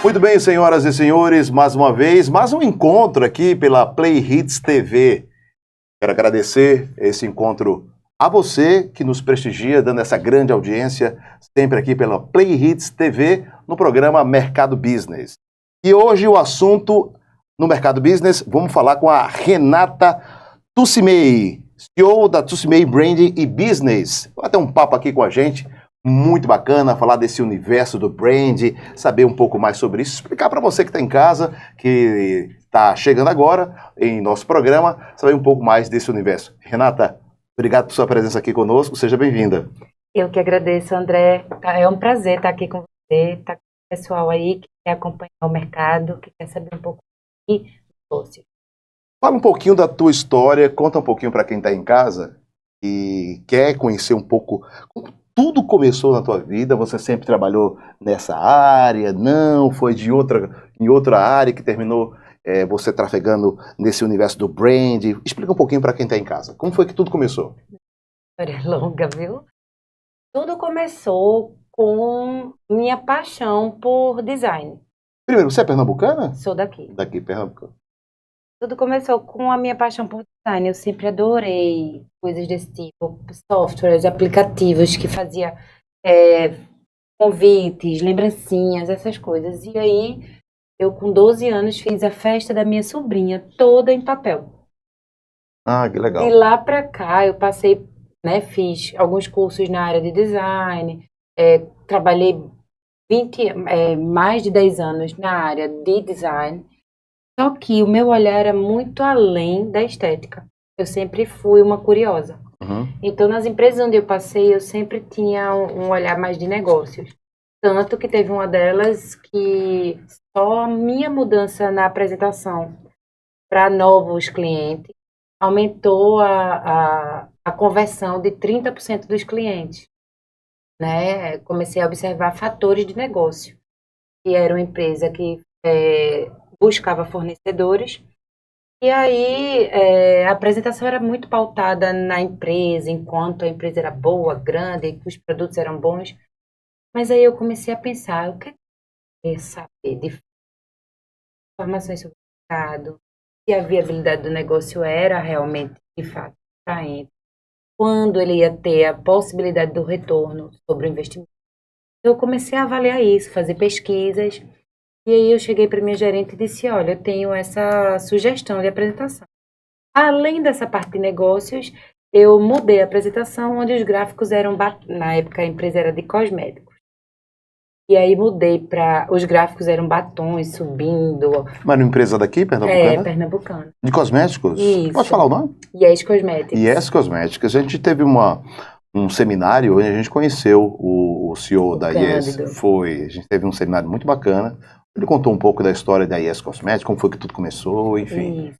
Muito bem, senhoras e senhores, mais uma vez, mais um encontro aqui pela Play Hits TV. Quero agradecer esse encontro a você que nos prestigia, dando essa grande audiência, sempre aqui pela Play Hits TV, no programa Mercado Business. E hoje o assunto no Mercado Business, vamos falar com a Renata Tussimei, CEO da Tussimei Branding e Business. Vai ter um papo aqui com a gente, muito bacana, falar desse universo do brand, saber um pouco mais sobre isso, explicar para você que está em casa, que está chegando agora em nosso programa, saber um pouco mais desse universo. Renata, obrigado por sua presença aqui conosco, seja bem-vinda. Eu que agradeço, André. É um prazer estar aqui com você, estar com o pessoal aí que quer acompanhar o mercado, que quer saber um pouco de negócio. Fala um pouquinho da tua história, conta um pouquinho para quem está em casa e quer conhecer um pouco como tudo começou na tua vida. Você sempre trabalhou nessa área? Não, foi em outra área que terminou você trafegando nesse universo do brand? Explica um pouquinho para quem está em casa. Como foi que tudo começou? História longa, viu? Tudo começou com minha paixão por design. Primeiro, você é pernambucana? Sou daqui. Daqui, Pernambuco. Tudo começou com a minha paixão por design. Eu sempre adorei coisas desse tipo, softwares, aplicativos que fazia convites, lembrancinhas, essas coisas. E aí, eu com 12 anos fiz a festa da minha sobrinha, toda em papel. Ah, que legal. De lá pra cá, eu passei, fiz alguns cursos na área de design, trabalhei mais de 10 anos na área de design. Só que o meu olhar era muito além da estética. Eu sempre fui uma curiosa. Uhum. Então, nas empresas onde eu passei, eu sempre tinha um olhar mais de negócios. Tanto que teve uma delas que só a minha mudança na apresentação para novos clientes aumentou a conversão de 30% dos clientes. Né? Comecei a observar fatores de negócio. Que era uma empresa que buscava fornecedores, e aí a apresentação era muito pautada na empresa, enquanto a empresa era boa, grande, os produtos eram bons, mas aí eu comecei a pensar, eu quero saber de informações sobre o mercado, se a viabilidade do negócio era realmente, de fato, atraente, quando ele ia ter a possibilidade do retorno sobre o investimento. Eu comecei a avaliar isso, fazer pesquisas. E aí eu cheguei para minha gerente e disse, olha, eu tenho essa sugestão de apresentação. Além dessa parte de negócios, eu mudei a apresentação, onde os gráficos eram, na época a empresa era de cosméticos. E aí mudei para, os gráficos eram batons subindo. Mas uma empresa daqui, pernambucana? Pernambucana. De cosméticos? Isso. Pode falar o nome? Yes Cosmetics. Yes Cosmetics. A gente teve um seminário onde a gente conheceu o CEO da Yes. A gente teve um seminário muito bacana. Ele contou um pouco da história da Yes Cosmetics, como foi que tudo começou, enfim. Isso.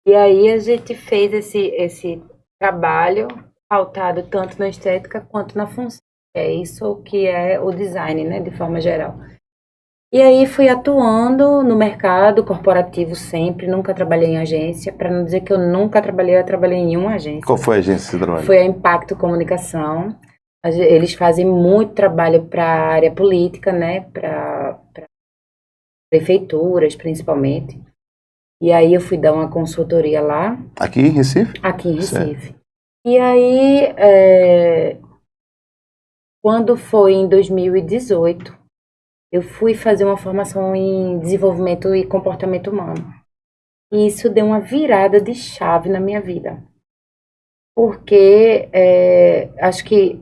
E aí a gente fez esse trabalho pautado tanto na estética quanto na função. É isso que é o design, né, de forma geral. E aí fui atuando no mercado corporativo sempre, nunca trabalhei em agência. Para não dizer que eu nunca trabalhei, eu trabalhei em uma agência. Qual foi a agência que você trabalhou? Foi a Impacto Comunicação. Eles fazem muito trabalho para a área política, né, para prefeituras, principalmente. E aí eu fui dar uma consultoria lá. Aqui em Recife? Aqui em Recife. Certo. E aí, quando foi em 2018, eu fui fazer uma formação em desenvolvimento e comportamento humano. E isso deu uma virada de chave na minha vida. Porque acho que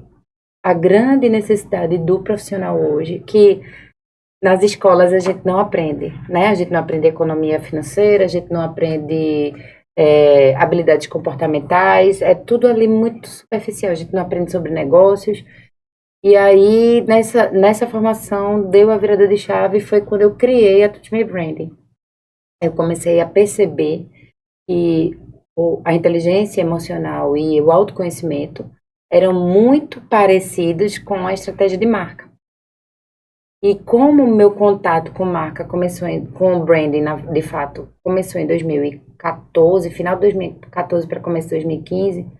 a grande necessidade do profissional hoje, que nas escolas a gente não aprende, né? A gente não aprende economia financeira, a gente não aprende habilidades comportamentais, é tudo ali muito superficial, a gente não aprende sobre negócios. E aí, nessa formação, deu a virada de chave, foi quando eu criei a Tussimei Branding. Eu comecei a perceber que a inteligência emocional e o autoconhecimento eram muito parecidos com a estratégia de marca. E como o meu contato com marca com o branding, de fato, começou em 2014, final de 2014 para começo de 2015,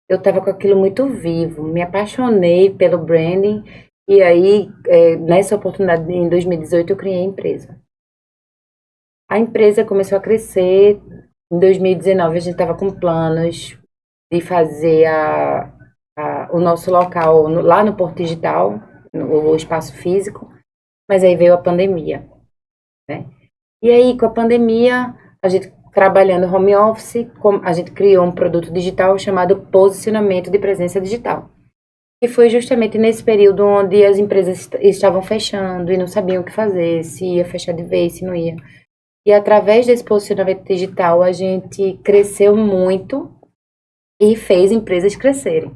eu estava com aquilo muito vivo, me apaixonei pelo branding E aí, nessa oportunidade, em 2018, eu criei a empresa. A empresa começou a crescer. Em 2019, a gente estava com planos de fazer o nosso local lá no Porto Digital, o espaço físico, mas aí veio a pandemia, né? E aí, com a pandemia, a gente trabalhando home office, a gente criou um produto digital chamado Posicionamento de Presença Digital. E foi justamente nesse período onde as empresas estavam fechando e não sabiam o que fazer, se ia fechar de vez, se não ia. E através desse posicionamento digital, a gente cresceu muito e fez empresas crescerem.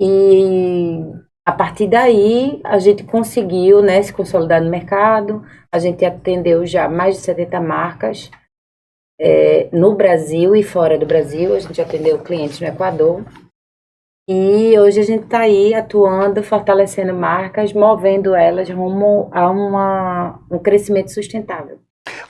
E a partir daí, a gente conseguiu, né, se consolidar no mercado. A gente atendeu já mais de 70 marcas no Brasil e fora do Brasil. A gente atendeu clientes no Equador. E hoje a gente está aí atuando, fortalecendo marcas, movendo elas rumo a um crescimento sustentável.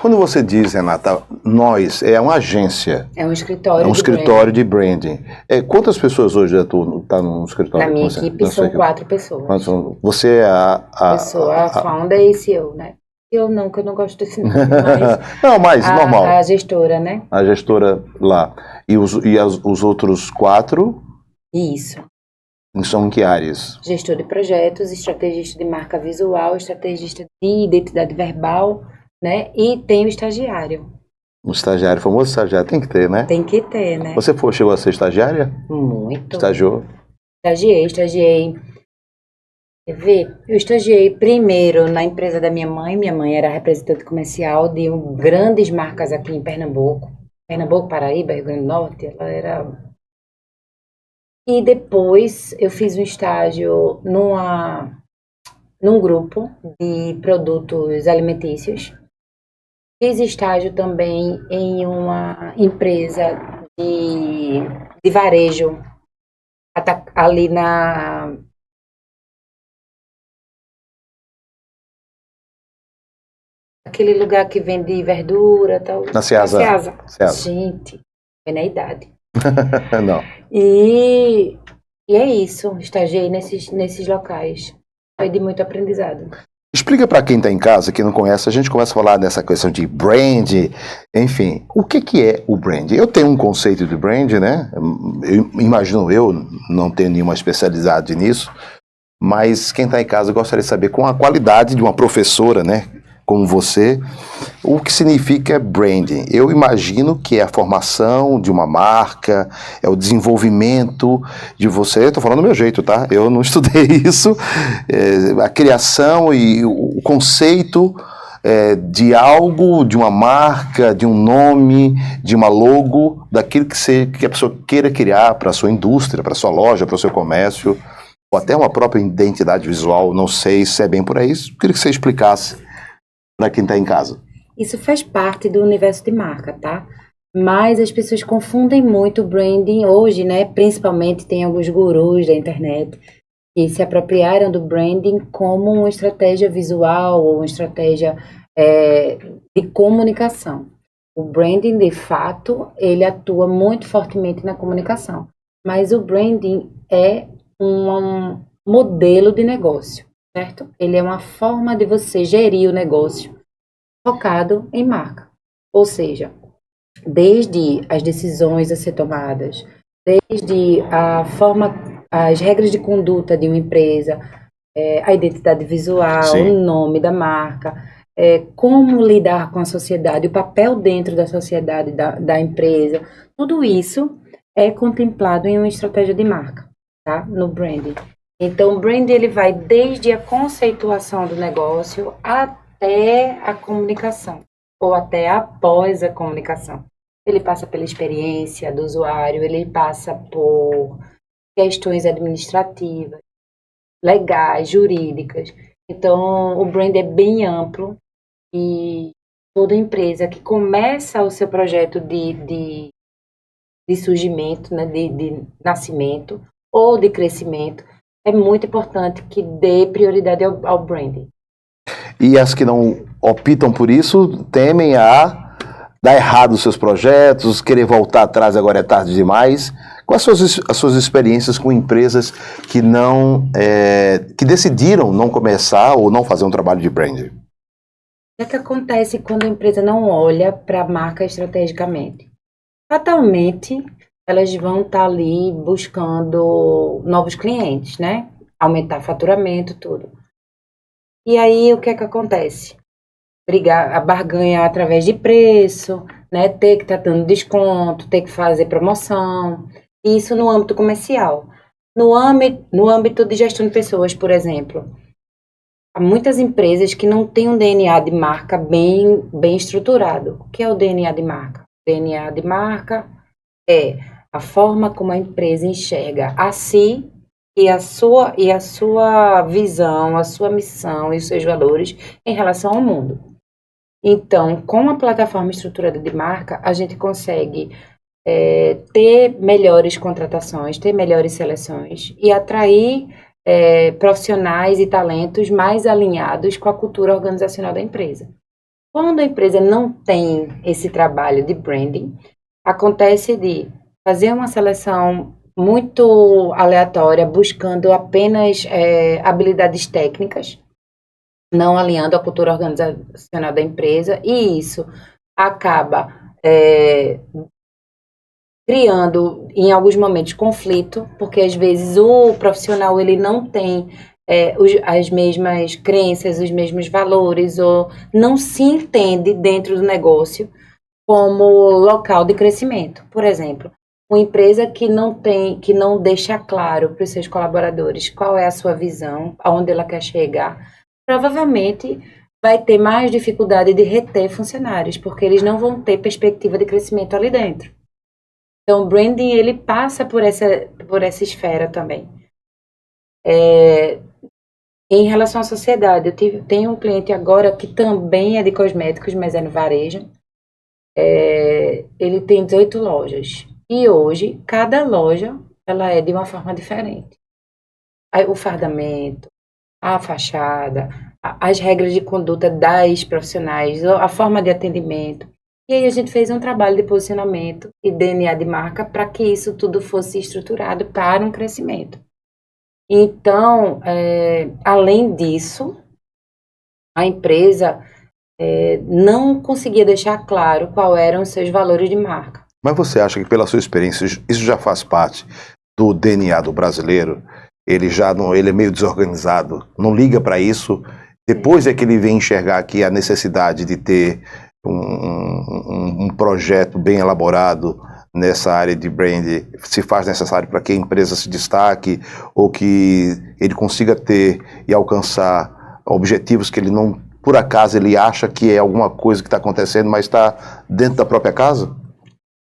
Quando você diz, Renata, nós, é uma agência. É um escritório. É um escritório de branding. Quantas pessoas hoje estão no escritório? Na minha equipe são 4 pessoas. Você é Eu sou a founder e CEO, né? Eu não, que eu não gosto desse nome, mas... Não, mas normal. A gestora, né? A gestora lá. E os outros 4? Isso. São em que áreas? Gestor de projetos, estrategista de marca visual, estrategista de identidade verbal, né? E tem o estagiário. O estagiário, famoso estagiário, tem que ter, né? Tem que ter, né? Você chegou a ser estagiária? Muito. Estagiou? Estagiei. Quer ver? Eu estagiei primeiro na empresa da minha mãe. Minha mãe era representante comercial de grandes marcas aqui em Pernambuco. Pernambuco, Paraíba, Rio Grande do Norte. Ela era... E depois eu fiz um estágio num grupo de produtos alimentícios. Fiz estágio também em uma empresa de varejo, ali aquele lugar que vende verdura e tal. Na Ceasa. Gente, foi na idade. Não. E é isso, estagiei nesses locais. Foi de muito aprendizado. Explica para quem está em casa, que não conhece, a gente começa a falar dessa questão de brand, enfim, o que é o brand? Eu tenho um conceito de brand, né? Eu não tenho nenhuma especialidade nisso, mas quem está em casa gostaria de saber, com a qualidade de uma professora, né? Como você, o que significa branding? Eu imagino que é a formação de uma marca, é o desenvolvimento de você. Estou falando do meu jeito, tá? Eu não estudei isso. A criação e o conceito de algo, de uma marca, de um nome, de uma logo, daquilo que a pessoa queira criar para a sua indústria, para a sua loja, para o seu comércio, ou até uma própria identidade visual. Não sei se é bem por aí. Queria que você explicasse para quem está em casa. Isso faz parte do universo de marca, tá? Mas as pessoas confundem muito o branding hoje, né? Principalmente tem alguns gurus da internet que se apropriaram do branding como uma estratégia visual ou uma estratégia de comunicação. O branding, de fato, ele atua muito fortemente na comunicação. Mas o branding é um modelo de negócio. Certo? Ele é uma forma de você gerir o negócio focado em marca. Ou seja, desde as decisões a ser tomadas, desde as regras de conduta de uma empresa, a identidade visual, Sim. O nome da marca, como lidar com a sociedade, o papel dentro da sociedade da empresa, tudo isso é contemplado em uma estratégia de marca, tá? No branding. Então, o brand ele vai desde a conceituação do negócio até a comunicação, ou até após a comunicação. Ele passa pela experiência do usuário, ele passa por questões administrativas, legais, jurídicas. Então, o brand é bem amplo e toda empresa que começa o seu projeto de surgimento, né, de nascimento ou de crescimento, é muito importante que dê prioridade ao branding. E as que não optam por isso temem a dar errado os seus projetos, querer voltar atrás, agora é tarde demais. Quais são as suas experiências com empresas que não, que decidiram não começar ou não fazer um trabalho de branding? O que acontece quando a empresa não olha para a marca estrategicamente? Fatalmente, elas vão estar ali buscando novos clientes, né? Aumentar faturamento, tudo. E aí, o que é que acontece? Brigar, a barganha através de preço, né? Ter que estar dando desconto, ter que fazer promoção. Isso no âmbito comercial. No âmbito de gestão de pessoas, por exemplo, há muitas empresas que não têm um DNA de marca bem estruturado. O que é o DNA de marca? O DNA de marca é a forma como a empresa enxerga a si e a sua visão, a sua missão e os seus valores em relação ao mundo. Então, com a plataforma estruturada de marca, a gente consegue ter melhores contratações, ter melhores seleções e atrair profissionais e talentos mais alinhados com a cultura organizacional da empresa. Quando a empresa não tem esse trabalho de branding, acontece de fazer uma seleção muito aleatória, buscando apenas habilidades técnicas, não alinhando a cultura organizacional da empresa, e isso acaba criando, em alguns momentos, conflito, porque às vezes o profissional ele não tem as mesmas crenças, os mesmos valores, ou não se entende dentro do negócio como local de crescimento. Por exemplo, uma empresa que não deixa claro para os seus colaboradores qual é a sua visão, aonde ela quer chegar, provavelmente vai ter mais dificuldade de reter funcionários, porque eles não vão ter perspectiva de crescimento ali dentro. Então, o branding, ele passa por essa esfera também. Em relação à sociedade, tenho um cliente agora que também é de cosméticos, mas é no varejo. Ele tem 18 lojas. E hoje, cada loja, ela é de uma forma diferente. O fardamento, a fachada, as regras de conduta das profissionais, a forma de atendimento. E aí a gente fez um trabalho de posicionamento e DNA de marca para que isso tudo fosse estruturado para um crescimento. Então, além disso, a empresa não conseguia deixar claro quais eram os seus valores de marca. Mas você acha que, pela sua experiência, isso já faz parte do DNA do brasileiro? Ele é meio desorganizado, não liga para isso. Depois é que ele vem enxergar aqui a necessidade de ter um projeto bem elaborado nessa área de brand, se faz necessário para que a empresa se destaque ou que ele consiga ter e alcançar objetivos que ele não, por acaso, ele acha que é alguma coisa que está acontecendo, mas está dentro da própria casa?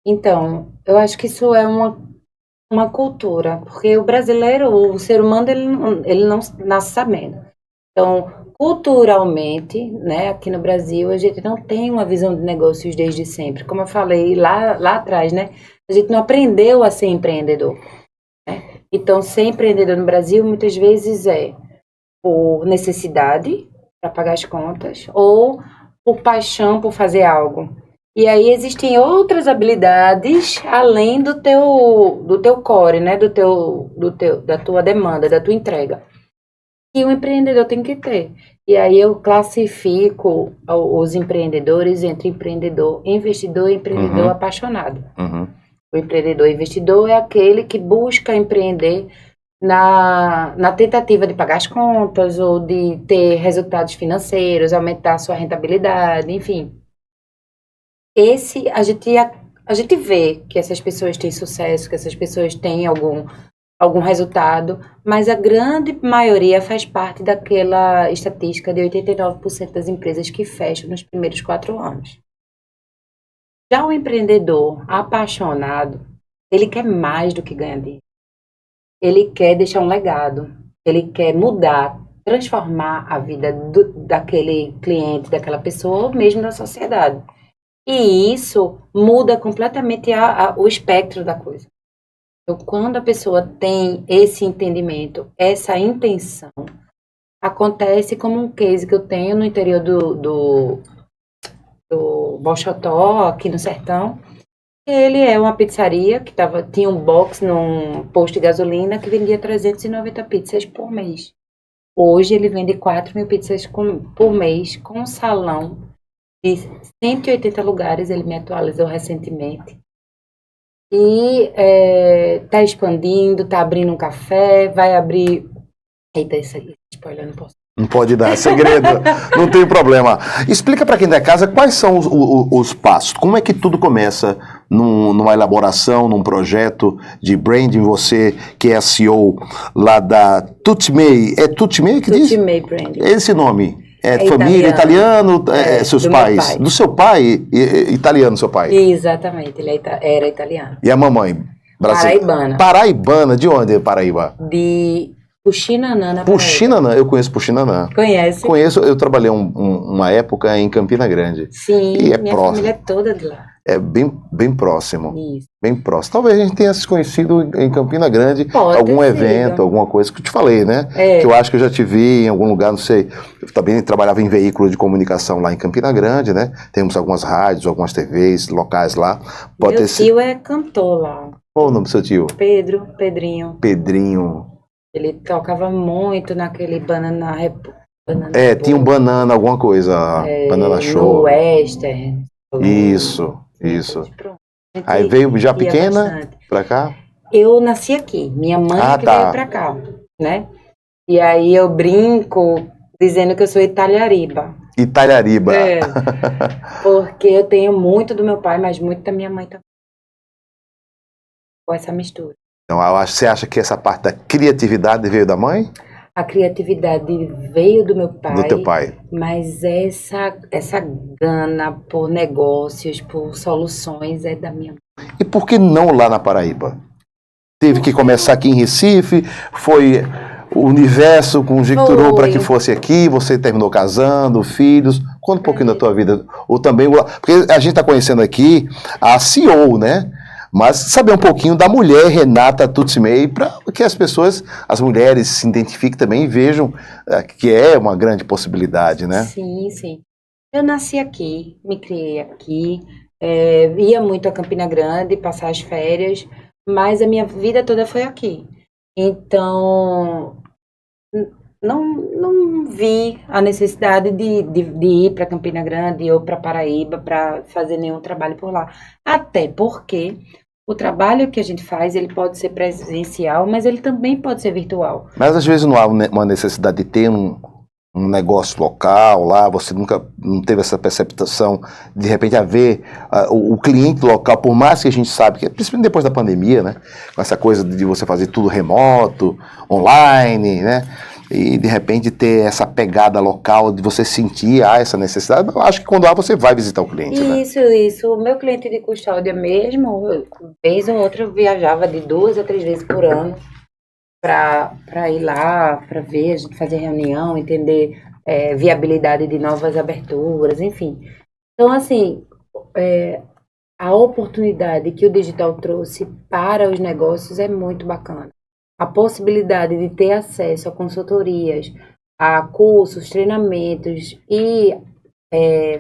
Então, eu acho que isso é uma cultura, porque o brasileiro, o ser humano, ele não nasce sabendo. Então, culturalmente, né, aqui no Brasil, a gente não tem uma visão de negócios desde sempre. Como eu falei lá atrás, né, a gente não aprendeu a ser empreendedor. Né? Então, ser empreendedor no Brasil, muitas vezes é por necessidade, para pagar as contas, ou por paixão por fazer algo. E aí existem outras habilidades além do teu core, né, da tua demanda, da tua entrega, que o empreendedor tem que ter. E aí eu classifico os empreendedores entre empreendedor investidor e empreendedor apaixonado. O empreendedor investidor é aquele que busca empreender na tentativa de pagar as contas ou de ter resultados financeiros, aumentar a sua rentabilidade, enfim. A gente vê que essas pessoas têm sucesso, que essas pessoas têm algum resultado, mas a grande maioria faz parte daquela estatística de 89% das empresas que fecham nos primeiros 4 anos. Já o empreendedor apaixonado, ele quer mais do que ganhar dinheiro. Ele quer deixar um legado, ele quer mudar, transformar a vida daquele cliente, daquela pessoa, ou mesmo da sociedade. E isso muda completamente o espectro da coisa. Então, quando a pessoa tem esse entendimento, essa intenção, acontece como um case que eu tenho no interior do Boxotó, aqui no sertão, Ele é uma pizzaria que tinha um box num posto de gasolina que vendia 390 pizzas por mês. Hoje ele vende 4.000 pizzas por mês com um salão de 180 lugares. Ele me atualizou recentemente. E tá expandindo, tá abrindo um café, vai abrir... Eita, isso aí, spoiler, não posso. Não pode dar, é segredo, não tem problema. Explica para quem está em casa quais são os passos, como é que tudo começa numa elaboração, num projeto de branding, você que é a CEO lá da Tutti-Mei, é Tutti-Mei que diz? Tutti-Mei Branding. Esse nome, família, italiano, seus pais, pai. Do seu pai, italiano seu pai? Exatamente, ele era italiano. E a mamãe? Paraibana. Paraibana, de onde é Paraíba? De Puxinanã, na Paraíba. Puxinanã, eu conheço Puxinanã. Conhece? Conheço, eu trabalhei uma época em Campina Grande. Sim, e minha próximo. família é toda de lá. É bem próximo. Isso. Bem próximo. Talvez a gente tenha se conhecido em Campina Grande, Pode algum ter evento, sido. alguma coisa que eu te falei, né? Que eu acho que eu já te vi em algum lugar, não sei. Eu também trabalhava em veículo de comunicação lá em Campina Grande, né? Temos algumas rádios, algumas TVs locais lá. Pode Meu ter sido. tio é cantor lá. Qual o nome do seu tio? Pedrinho. Pedrinho. Ele tocava muito naquele Banana Tinha um Banana, alguma coisa. Banana Show. No Western. Isso. Pronto. Aí veio já Ia pequena bastante. pra cá? Eu nasci aqui. Minha mãe que tá. veio pra cá, né? E aí eu brinco dizendo que eu sou Italhariba. Italhariba. Porque eu tenho muito do meu pai, mas muito da minha mãe também. Com essa mistura. Então, você acha que essa parte da criatividade veio da mãe? A criatividade veio do meu pai. Do teu pai. Mas essa gana por negócios, por soluções, é da minha mãe. E por que não lá na Paraíba? Teve que começar aqui em Recife, foi o universo conjecturou para que fosse aqui, você terminou casando, filhos. Conta um pouquinho da tua vida. Ou também, porque a gente está conhecendo aqui a CEO, né? Mas saber um pouquinho da mulher Renata Tutti-Mei, para que as mulheres se identifiquem também e vejam que é uma grande possibilidade, né? Sim. Eu nasci aqui, me criei aqui, ia muito a Campina Grande, passar as férias, mas a minha vida toda foi aqui. Então, não vi a necessidade de ir para Campina Grande ou para Paraíba para fazer nenhum trabalho por lá. Até porque o trabalho que a gente faz, ele pode ser presencial, mas ele também pode ser virtual. Mas às vezes não há uma necessidade de ter um negócio local lá, você nunca não teve essa percepção de repente haver o cliente local, por mais que a gente sabe que, principalmente depois da pandemia, né, com essa coisa de você fazer tudo remoto, online, né, e de repente ter essa pegada local, de você sentir essa necessidade. Eu acho que quando há, você vai visitar o cliente, né? Isso. O meu cliente de custódia mesmo, vez ou outra eu viajava de 2 a 3 vezes por ano para ir lá, para ver, a gente fazer reunião, entender viabilidade de novas aberturas, enfim. Então, assim, a oportunidade que o digital trouxe para os negócios é muito bacana. A possibilidade de ter acesso a consultorias, a cursos, treinamentos e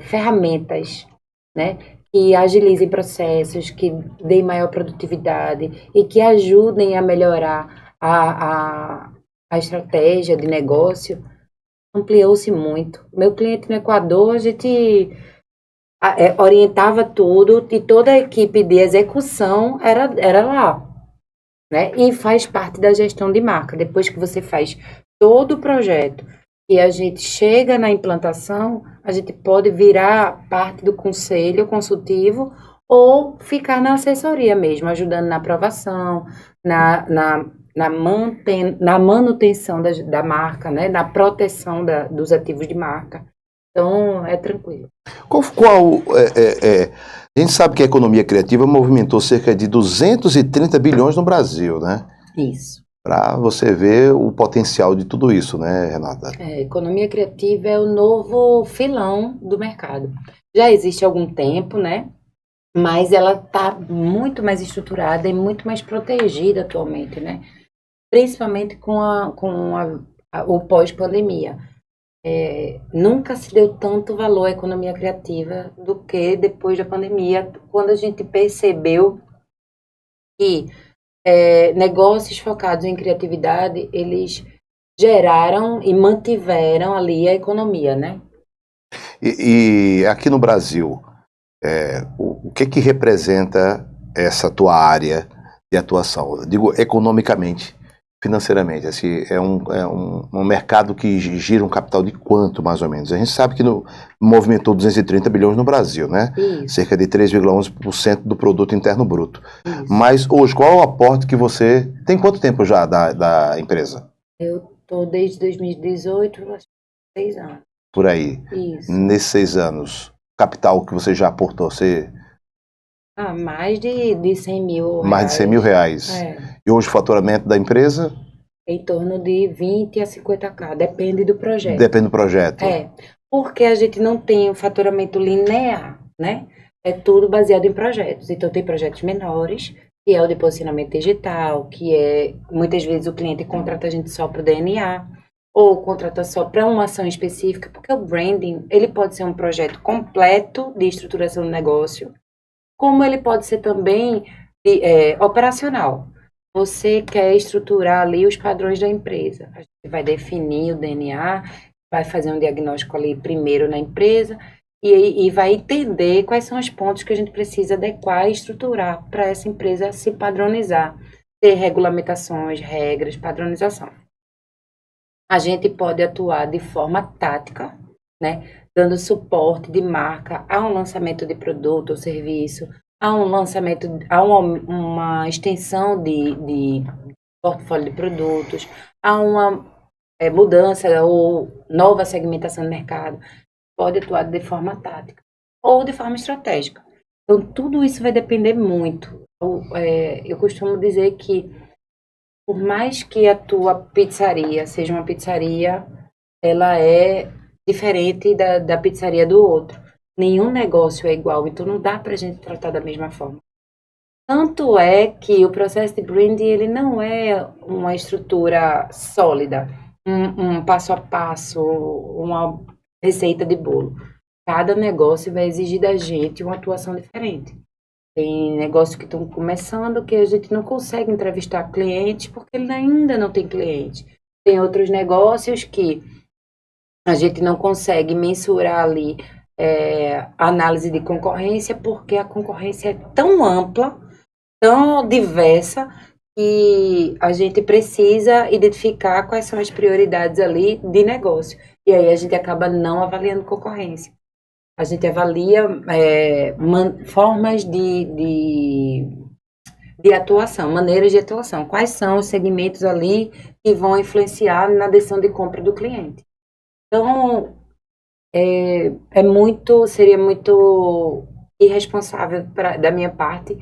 ferramentas, né, que agilizem processos, que deem maior produtividade e que ajudem a melhorar a estratégia de negócio, ampliou-se muito. Meu cliente no Equador, a gente orientava tudo e toda a equipe de execução era lá. Né? E faz parte da gestão de marca. Depois que você faz todo o projeto e a gente chega na implantação, a gente pode virar parte do conselho consultivo ou ficar na assessoria mesmo, ajudando na aprovação, na manutenção da marca, né? Na proteção dos ativos de marca. Então, é tranquilo. A gente sabe que a economia criativa movimentou cerca de 230 bilhões no Brasil, né? Isso. Para você ver o potencial de tudo isso, né, Renata? Economia criativa é o novo filão do mercado. Já existe há algum tempo, né? Mas ela está muito mais estruturada e muito mais protegida atualmente, né? Principalmente com o pós-pandemia. Nunca se deu tanto valor à economia criativa do que depois da pandemia, quando a gente percebeu que negócios focados em criatividade, eles geraram e mantiveram ali a economia, né? E aqui no Brasil, o que que representa essa tua área de atuação? Eu digo economicamente, financeiramente. Assim, é um mercado que gira um capital de quanto, mais ou menos? A gente sabe que movimentou 230 bilhões no Brasil, né? Isso, Cerca de 3,11% do produto interno bruto. isso. Mas hoje, qual é o aporte que você... Tem quanto tempo já da empresa? Eu tô desde 2018, acho que 6 anos. Por aí. Isso. Nesses 6 anos, capital que você já aportou, Mais de 100 mil mais de 100 mil reais. E hoje o faturamento da empresa? Em torno de 20 a 50k, depende do projeto. Depende do projeto. Porque a gente não tem um faturamento linear, né? É tudo baseado em projetos. Então tem projetos menores, que é o de posicionamento digital, que é, muitas vezes o cliente contrata a gente só para o DNA, ou contrata só para uma ação específica, porque o branding, ele pode ser um projeto completo de estruturação do negócio, como ele pode ser também operacional. Você quer estruturar ali os padrões da empresa. A gente vai definir o DNA, vai fazer um diagnóstico ali primeiro na empresa e vai entender quais são os pontos que a gente precisa adequar e estruturar para essa empresa se padronizar, ter regulamentações, regras, padronização. A gente pode atuar de forma tática, né, dando suporte de marca a um lançamento de produto ou serviço, a um lançamento, a uma extensão de portfólio de produtos, a uma mudança ou nova segmentação do mercado. Pode atuar de forma tática ou de forma estratégica. Então, tudo isso vai depender muito. Eu costumo dizer que, por mais que a tua pizzaria seja uma pizzaria, ela é diferente da pizzaria do outro. Nenhum negócio é igual, então não dá para a gente tratar da mesma forma. Tanto é que o processo de branding, ele não é uma estrutura sólida, um passo a passo, uma receita de bolo. Cada negócio vai exigir da gente uma atuação diferente. Tem negócios que estão começando que a gente não consegue entrevistar clientes porque ele ainda não tem cliente. Tem outros negócios que a gente não consegue mensurar ali análise de concorrência porque a concorrência é tão ampla, tão diversa, que a gente precisa identificar quais são as prioridades ali de negócio. E aí a gente acaba não avaliando concorrência. A gente avalia formas de atuação, maneiras de atuação. Quais são os segmentos ali que vão influenciar na decisão de compra do cliente. Então, seria muito irresponsável da minha parte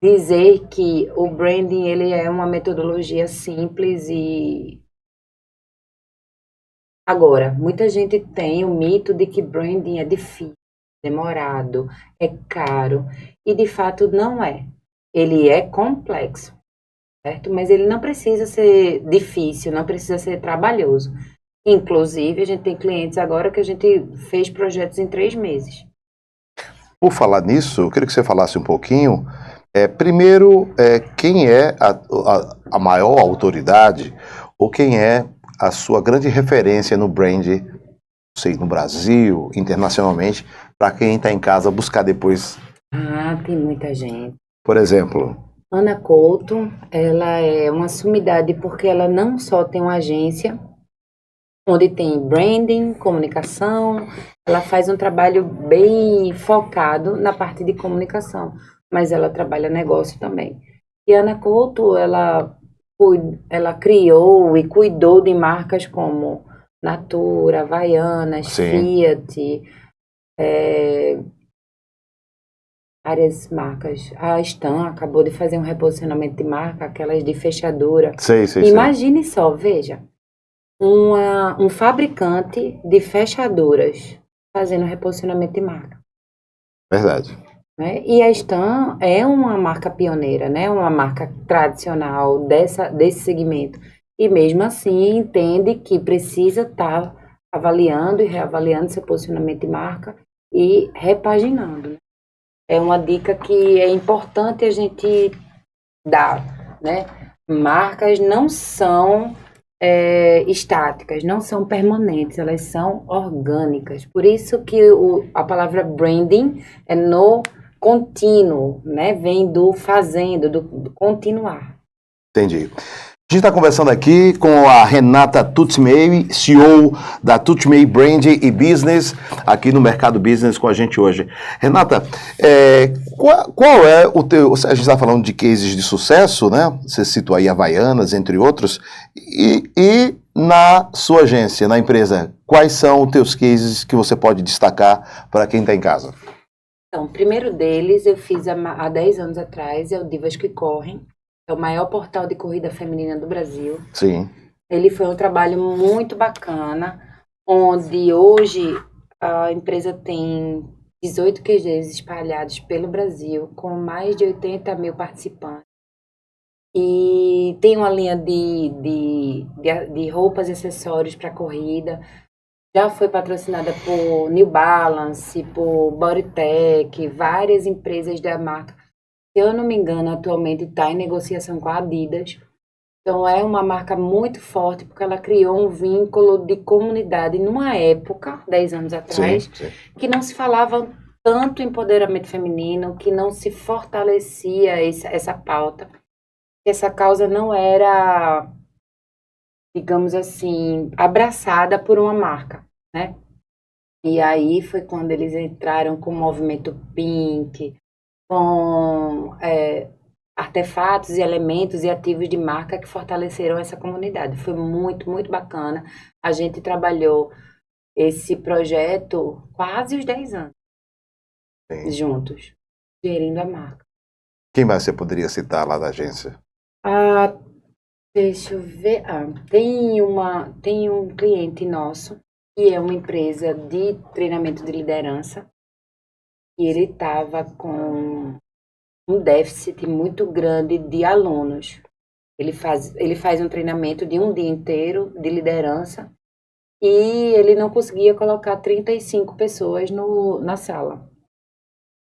dizer que o branding ele é uma metodologia simples e... Agora, muita gente tem o mito de que branding é difícil, demorado, é caro, e de fato não é. Ele é complexo, certo? Mas ele não precisa ser difícil, não precisa ser trabalhoso. Inclusive, a gente tem clientes agora que a gente fez projetos em 3 meses. Por falar nisso, eu queria que você falasse um pouquinho. Primeiro, quem é a maior autoridade ou quem é a sua grande referência no brand, sei, no Brasil, internacionalmente, para quem está em casa buscar depois? Tem muita gente. Por exemplo? Ana Couto, ela é uma sumidade porque ela não só tem uma agência onde tem branding, comunicação, ela faz um trabalho bem focado na parte de comunicação, mas ela trabalha negócio também. E a Ana Couto, ela criou e cuidou de marcas como Natura, Havaianas, Fiat, várias marcas. A Stan acabou de fazer um reposicionamento de marca, aquelas de fechadura. Imagine só, veja, um fabricante de fechaduras fazendo reposicionamento de marca. Verdade. Né? E a Stan é uma marca pioneira, né? Uma marca tradicional desse segmento. E mesmo assim entende que precisa estar avaliando e reavaliando seu posicionamento de marca e repaginando, né? É uma dica que é importante a gente dar, né? Marcas não são estáticas, não são permanentes, elas são orgânicas. Por isso que a palavra branding é no contínuo, né? Vem do fazendo, do continuar. Entendi. A gente está conversando aqui com a Renata Tutmei, CEO da Tutmei Brand e Business, aqui no Mercado Business com a gente hoje. Renata, qual é o teu... A gente está falando de cases de sucesso, né? Você citou aí Havaianas, entre outros. E na sua agência, na empresa, quais são os teus cases que você pode destacar para quem está em casa? Então, o primeiro deles eu fiz há 10 anos atrás, é o Divas que Correm. É o maior portal de corrida feminina do Brasil. Sim. Ele foi um trabalho muito bacana, onde hoje a empresa tem 18 QGs espalhados pelo Brasil, com mais de 80 mil participantes. E tem uma linha de roupas e acessórios para corrida. Já foi patrocinada por New Balance, por Bodytech, várias empresas da marca. Se eu não me engano, atualmente está em negociação com a Adidas. Então, é uma marca muito forte, porque ela criou um vínculo de comunidade numa época, 10 anos atrás, Sim. que não se falava tanto empoderamento feminino, que não se fortalecia essa pauta. Essa causa não era, digamos assim, abraçada por uma marca, né? E aí foi quando eles entraram com o movimento Pink, com artefatos e elementos e ativos de marca que fortaleceram essa comunidade. Foi muito, muito bacana. A gente trabalhou esse projeto quase os 10 anos juntos, gerindo a marca. Quem mais você poderia citar lá da agência? Deixa eu ver. Tem um cliente nosso, que é uma empresa de treinamento de liderança, e ele estava com um déficit muito grande de alunos. Ele faz um treinamento de um dia inteiro de liderança e ele não conseguia colocar 35 pessoas na sala.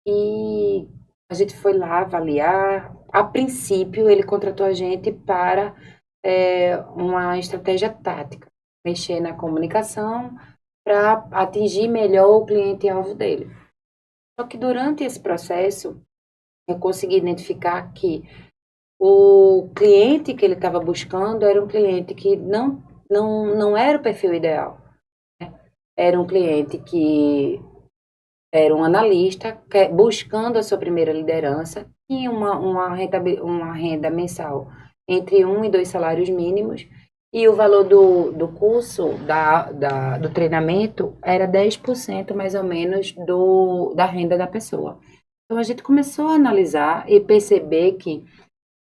E a gente foi lá avaliar. A princípio, ele contratou a gente para uma estratégia tática, mexer na comunicação para atingir melhor o cliente-alvo dele. Só que durante esse processo, eu consegui identificar que o cliente que ele estava buscando era um cliente que não era o perfil ideal, né? Era um cliente que era um analista buscando a sua primeira liderança, tinha uma renda mensal entre 1 e 2 salários mínimos, e o valor do curso, do treinamento, era 10% mais ou menos da renda da pessoa. Então, a gente começou a analisar e perceber que,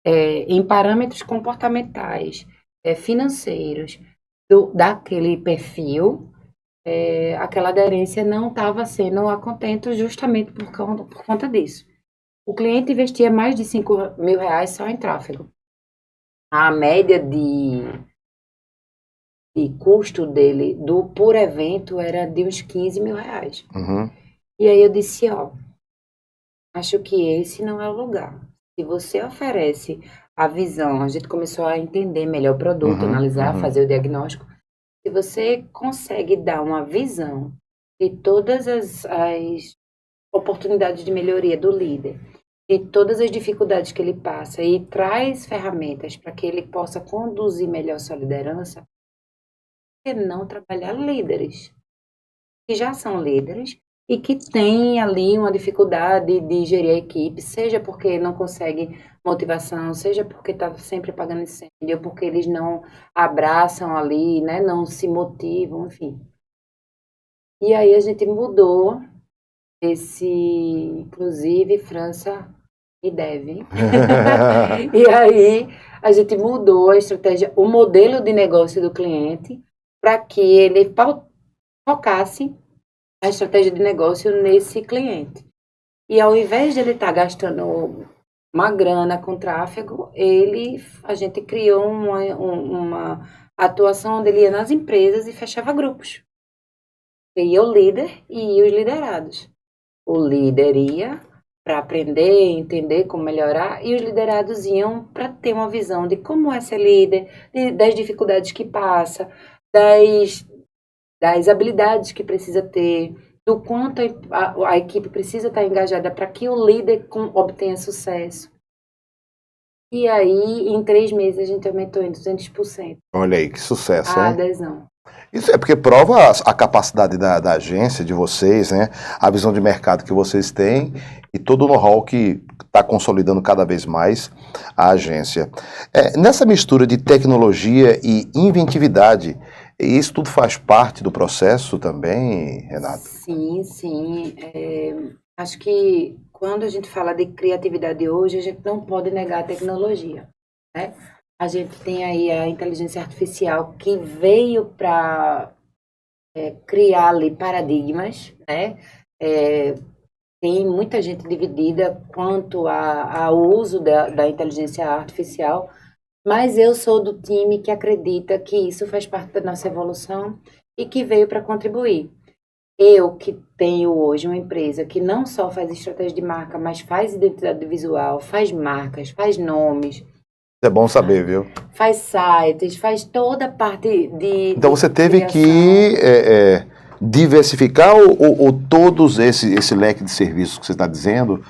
em parâmetros comportamentais, financeiros, daquele perfil, aquela aderência não estava sendo a contento justamente por conta disso. O cliente investia mais de R$5.000 só em tráfego. A média de custo dele, por evento, era de uns R$15.000. Uhum. E aí eu disse, acho que esse não é o lugar. Se você oferece a visão, a gente começou a entender melhor o produto, analisar, fazer o diagnóstico. Se você consegue dar uma visão de todas as oportunidades de melhoria do líder, de todas as dificuldades que ele passa e traz ferramentas para que ele possa conduzir melhor sua liderança, por que não trabalhar líderes que já são líderes e que têm ali uma dificuldade de gerir a equipe, seja porque não consegue motivação, seja porque está sempre apagando incêndio, ou porque eles não abraçam ali, né, não se motivam, enfim. E aí a gente mudou inclusive, França me deve. E aí a gente mudou a estratégia, o modelo de negócio do cliente para que ele focasse a estratégia de negócio nesse cliente. E ao invés de ele estar gastando uma grana com tráfego, a gente criou uma atuação onde ele ia nas empresas e fechava grupos. ia o líder e os liderados. O líder ia para aprender, entender como melhorar, e os liderados iam para ter uma visão de como é ser líder, das dificuldades que passa, das habilidades que precisa ter, do quanto a equipe precisa estar engajada para que o líder obtenha sucesso. E aí, em 3 meses, a gente aumentou em 200% Olha aí, que sucesso, a hein? adesão. Isso é porque prova a capacidade da agência, de vocês, né? A visão de mercado que vocês têm e todo o know-how que está consolidando cada vez mais a agência. Nessa mistura de tecnologia e inventividade, isso tudo faz parte do processo também, Renato? Sim, sim. Acho que quando a gente fala de criatividade hoje, a gente não pode negar a tecnologia, né? A gente tem aí a inteligência artificial que veio para criar ali paradigmas, né? Tem muita gente dividida quanto ao uso da inteligência artificial, mas eu sou do time que acredita que isso faz parte da nossa evolução e que veio para contribuir. Eu que tenho hoje uma empresa que não só faz estratégia de marca, mas faz identidade visual, faz marcas, faz nomes, É bom saber, viu? faz sites, faz toda a parte de Então você teve criação. que diversificar ou todos esse leque de serviços que você está dizendo,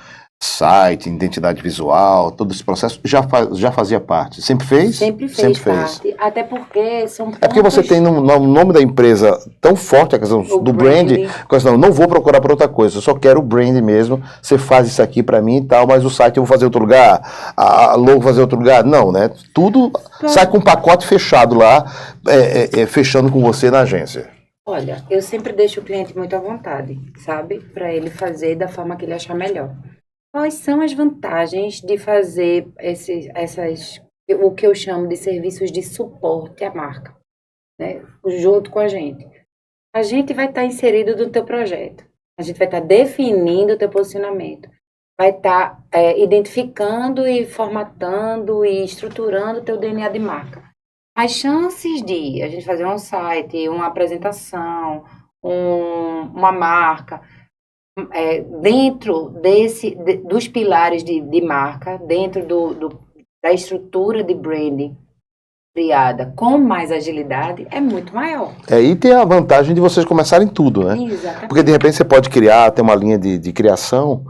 site, identidade visual, todo esse processo, já fazia parte? Sempre fez? Sempre fez parte. Até porque são É porque você tem no nome da empresa tão forte a questão do brand, a questão, não vou procurar por outra coisa, eu só quero o brand mesmo, você faz isso aqui para mim e tal, mas o site eu vou fazer em outro lugar, a logo fazer em outro lugar, não, né? Tudo sai com um pacote fechado lá, fechando com você na agência. Olha, eu sempre deixo o cliente muito à vontade, sabe? Para ele fazer da forma que ele achar melhor. Quais são as vantagens de fazer o que eu chamo de serviços de suporte à marca, né? Junto com a gente. A gente vai estar inserido no teu projeto. A gente vai estar definindo o teu posicionamento. Vai estar identificando e formatando e estruturando o teu DNA de marca. As chances de a gente fazer um site, uma apresentação, uma marca, dentro dos pilares de marca, dentro da estrutura de branding criada com mais agilidade, é muito maior. E tem a vantagem de vocês começarem tudo, né? Exatamente. Porque de repente você pode criar, ter uma linha de criação,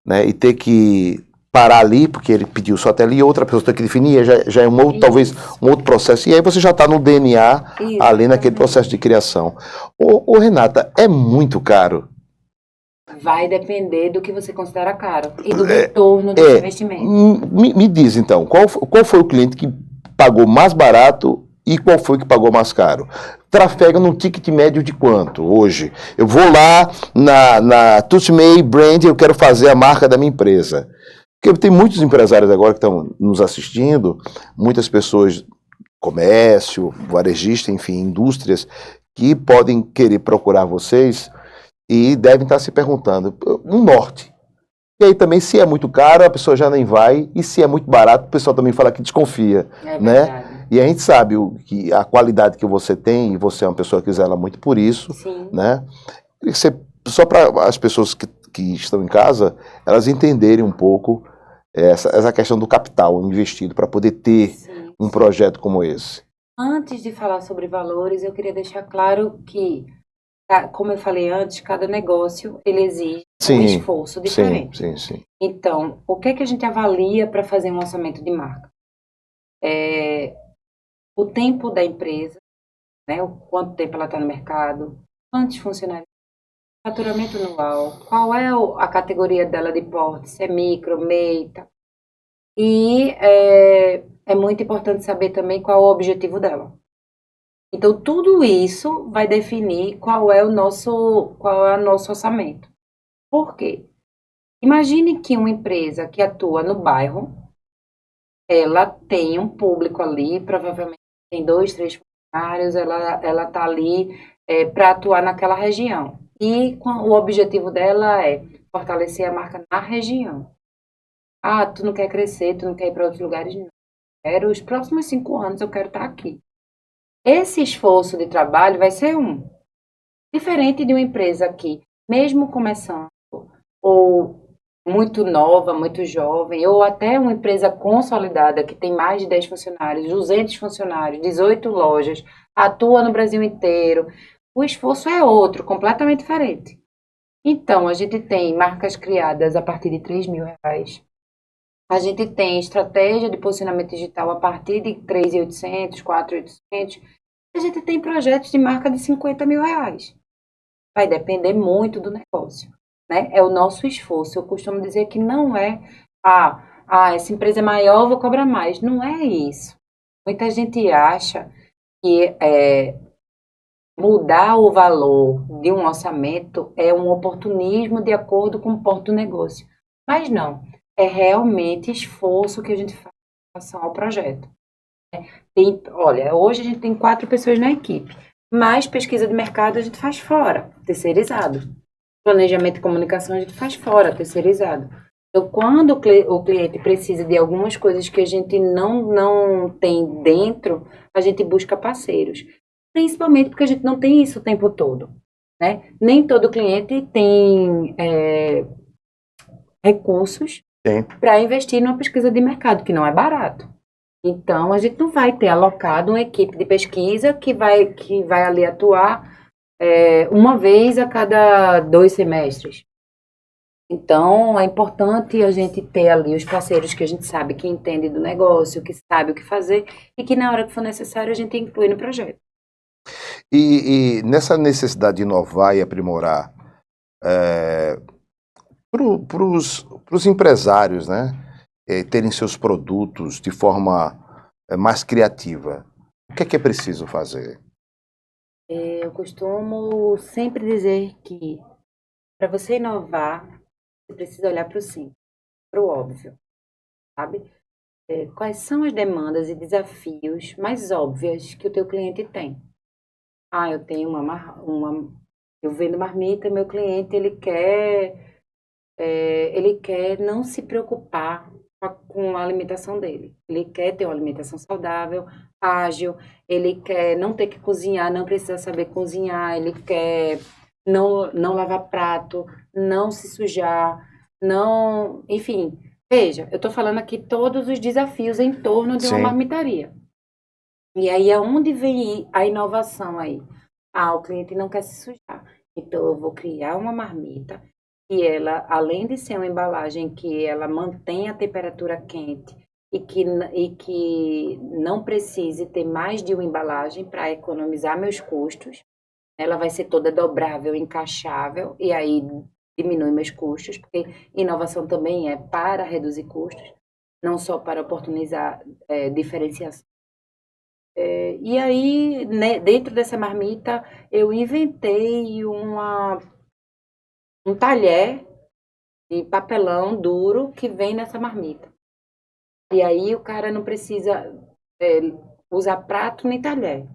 né? E ter que parar ali, porque ele pediu só até ali, outra pessoa tem que definir, já é talvez um outro processo. E aí você já está no DNA ali naquele processo de criação. Ô Renata, é muito caro? Vai depender do que você considera caro e do retorno desse investimento. Me diz então, qual foi o cliente que pagou mais barato e qual foi que pagou mais caro? Trafega num ticket médio de quanto hoje? Eu vou lá na TuchMe Brand, eu quero fazer a marca da minha empresa. Porque tem muitos empresários agora que estão nos assistindo, muitas pessoas, comércio, varejista, enfim, indústrias, que podem querer procurar vocês e devem estar se perguntando, no norte. E aí também, se é muito caro, a pessoa já nem vai, e se é muito barato, o pessoal também fala que desconfia, né? E a gente sabe que a qualidade que você tem, e você é uma pessoa que zela muito por isso, sim, né? Só para as pessoas que estão em casa, elas entenderem um pouco essa questão do capital investido para poder ter um projeto como esse. Antes de falar sobre valores, eu queria deixar claro que, como eu falei antes, cada negócio ele exige um esforço diferente. Sim. Então, o que é que a gente avalia para fazer um orçamento de marca? O tempo da empresa, né? O quanto tempo ela está no mercado, quantos funcionários, faturamento anual, qual é a categoria dela de porte, se é micro, MEI, tá? E é muito importante saber também qual é o objetivo dela. Então, tudo isso vai definir qual é o nosso orçamento. Por quê? Imagine que uma empresa que atua no bairro, ela tem um público ali, provavelmente tem 2, 3 funcionários, ela está ali para atuar naquela região. E o objetivo dela é fortalecer a marca na região. Ah, tu não quer crescer, tu não quer ir para outros lugares? Não. Os próximos 5 anos eu quero estar aqui. Esse esforço de trabalho vai ser Diferente de uma empresa que, mesmo começando, ou muito nova, muito jovem, ou até uma empresa consolidada que tem mais de 10 funcionários, 200 funcionários, 18 lojas, atua no Brasil inteiro, o esforço é outro, completamente diferente. Então, a gente tem marcas criadas a partir de R$ 3.000. A gente tem estratégia de posicionamento digital a partir de 3.800, 4.800. A gente tem projetos de marca de R$ 50.000. Vai depender muito do negócio, né? É o nosso esforço. Eu costumo dizer que não é, essa empresa é maior, vou cobrar mais. Não é isso. Muita gente acha que mudar o valor de um orçamento é um oportunismo de acordo com o porte do negócio. Mas não, é realmente esforço que a gente faz em relação ao projeto. Olha, hoje a gente tem 4 pessoas na equipe, mas pesquisa de mercado a gente faz fora, terceirizado. Planejamento e comunicação a gente faz fora, terceirizado. Então, quando o cliente precisa de algumas coisas que a gente não tem dentro, a gente busca parceiros. Principalmente porque a gente não tem isso o tempo todo, né? Nem todo cliente tem recursos para investir numa pesquisa de mercado, que não é barato. Então, a gente não vai ter alocado uma equipe de pesquisa que vai ali atuar uma vez a cada 2 semestres. Então, é importante a gente ter ali os parceiros que a gente sabe que entende do negócio, que sabe o que fazer e que na hora que for necessário a gente inclui no projeto. E nessa necessidade de inovar e aprimorar, para os empresários, né, terem seus produtos de forma mais criativa, o que é preciso fazer? Eu costumo sempre dizer que para você inovar, você precisa olhar para o simples, para o óbvio, sabe? Quais são as demandas e desafios mais óbvias que o teu cliente tem? Eu tenho eu vendo marmita, meu cliente ele quer não se preocupar com a alimentação dele. Ele quer ter uma alimentação saudável, ágil, ele quer não ter que cozinhar, não precisa saber cozinhar, ele quer não lavar prato, não se sujar, não, enfim. Veja, eu estou falando aqui todos os desafios em torno de uma Sim. marmitaria. E aí, aonde vem a inovação aí? O cliente não quer se sujar. Então, eu vou criar uma marmita e ela, além de ser uma embalagem que ela mantém a temperatura quente e que não precise ter mais de uma embalagem para economizar meus custos, ela vai ser toda dobrável, encaixável, e aí diminui meus custos, porque inovação também é para reduzir custos, não só para oportunizar diferenciação. E aí, né, dentro dessa marmita, eu inventei um talher de papelão duro que vem nessa marmita. E aí o cara não precisa usar prato nem talher.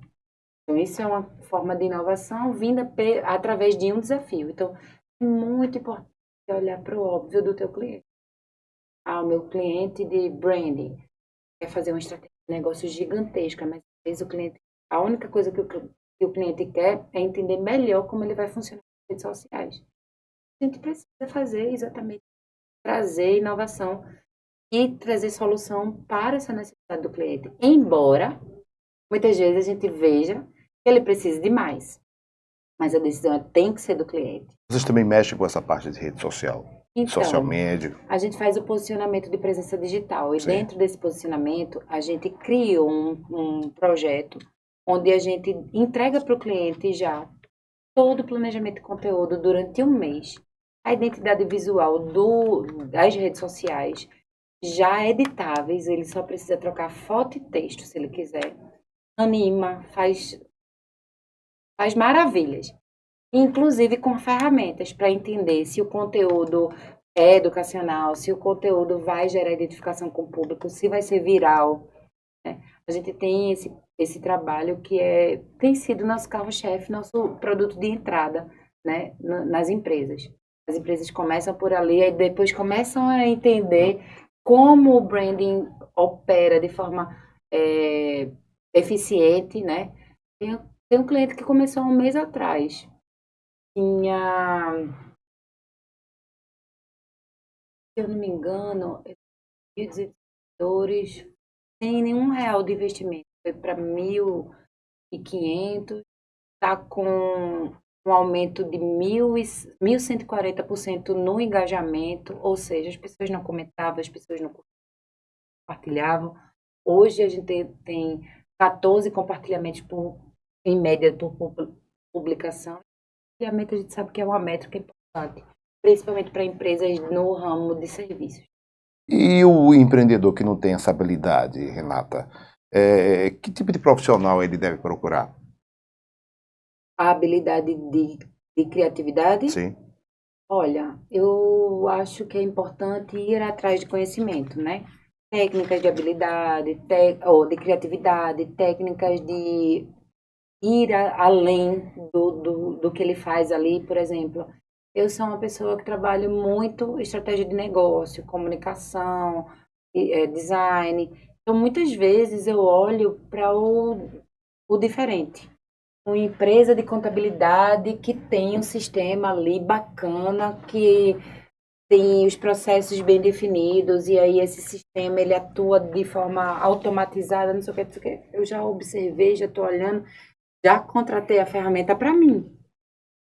Então, isso é uma forma de inovação vinda através de um desafio. Então, é muito importante olhar para o óbvio do teu cliente. O meu cliente de branding quer fazer uma estratégia de negócio gigantesca, mas às vezes a única coisa que o cliente quer é entender melhor como ele vai funcionar nas redes sociais. A gente precisa fazer exatamente, trazer inovação e trazer solução para essa necessidade do cliente. Embora, muitas vezes a gente veja que ele precisa de mais, mas a decisão tem que ser do cliente. Vocês também mexem com essa parte de rede social? Social Então, media? a gente faz o posicionamento de presença digital e Sim. dentro desse posicionamento a gente criou um projeto onde a gente entrega para o cliente já todo o planejamento de conteúdo durante um mês. A identidade visual das redes sociais já editáveis, ele só precisa trocar foto e texto se ele quiser. Anima, faz maravilhas. Inclusive com ferramentas para entender se o conteúdo é educacional, se o conteúdo vai gerar identificação com o público, se vai ser viral, né? A gente tem esse trabalho que tem sido nosso carro-chefe, nosso produto de entrada, né, nas empresas. As empresas começam por ali e depois começam a entender como o branding opera de forma eficiente, né? Tem um cliente que começou um mês atrás. tinha, se eu não me engano, 1.200 seguidores, sem nenhum real de investimento. Foi para 1.500, está com um aumento de 1.140% no engajamento, ou seja, as pessoas não comentavam, as pessoas não compartilhavam. Hoje a gente tem 14 compartilhamentos em média por publicação. Compartilhamento a gente sabe que é uma métrica importante, principalmente para empresas no ramo de serviços. E o empreendedor que não tem essa habilidade, Renata, que tipo de profissional ele deve procurar? A habilidade de criatividade? Sim. Olha, eu acho que é importante ir atrás de conhecimento, né? Técnicas de habilidade, ou de criatividade, técnicas de ir além do que ele faz ali, por exemplo. Eu sou uma pessoa que trabalha muito estratégia de negócio, comunicação, design. Então, muitas vezes eu olho para o diferente. Uma empresa de contabilidade que tem um sistema ali bacana, que tem os processos bem definidos, e aí esse sistema ele atua de forma automatizada, não sei o que, não sei o que. Eu já observei, já estou olhando, já contratei a ferramenta para mim.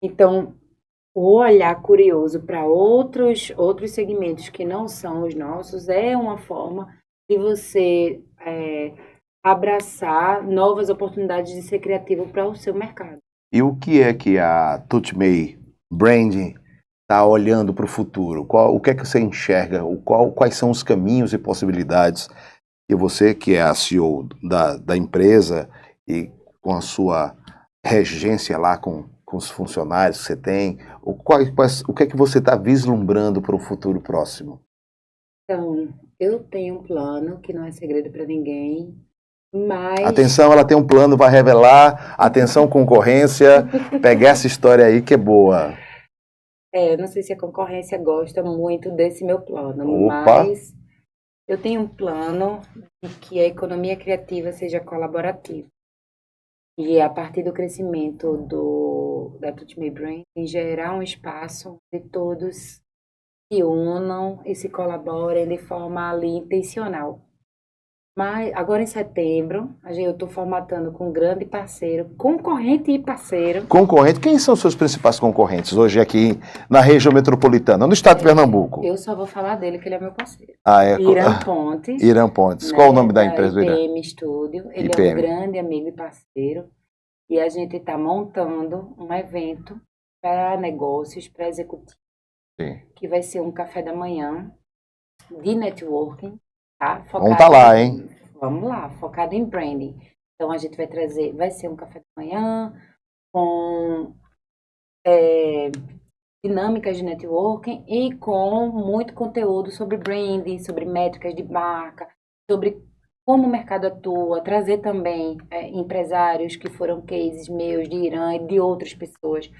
Então, o olhar curioso para outros segmentos que não são os nossos é uma forma de você abraçar novas oportunidades de ser criativo para o seu mercado. E o que é que a Tutmey Branding está olhando para o futuro? O que é que você enxerga? Quais são os caminhos e possibilidades que você, que é a CEO da empresa e com a sua regência lá com os funcionários que você tem, o que é que você está vislumbrando para o futuro próximo? Então, eu tenho um plano que não é segredo para ninguém, mas Atenção, ela tem um plano, vai revelar. Atenção, concorrência. Pegar essa história aí que é boa. não sei se a concorrência gosta muito desse meu plano, Opa! mas eu tenho um plano de que a economia criativa seja colaborativa. E a partir do crescimento da Tutmey Brain, em gerar um espaço onde todos se unam e se colaborem de forma ali intencional. Mas agora em setembro, eu estou formatando com um grande parceiro, concorrente e parceiro. Concorrente, quem são os seus principais concorrentes hoje aqui na região metropolitana, no estado de Pernambuco? Eu só vou falar dele, que ele é meu parceiro. É. Irã Pontes. Irã Pontes. Né, Qual o nome da empresa do Irã? IPM Studio. Ele é um IPM. grande amigo e parceiro. E a gente está montando um evento para negócios, para executivos, que vai ser um café da manhã de networking, tá? Vamos estar lá, hein? Vamos lá, focado em branding. Então a gente vai ser um café da manhã com dinâmicas de networking e com muito conteúdo sobre branding, sobre métricas de marca, sobre como o mercado atua, trazer também empresários que foram cases meus de Irã e de outras pessoas.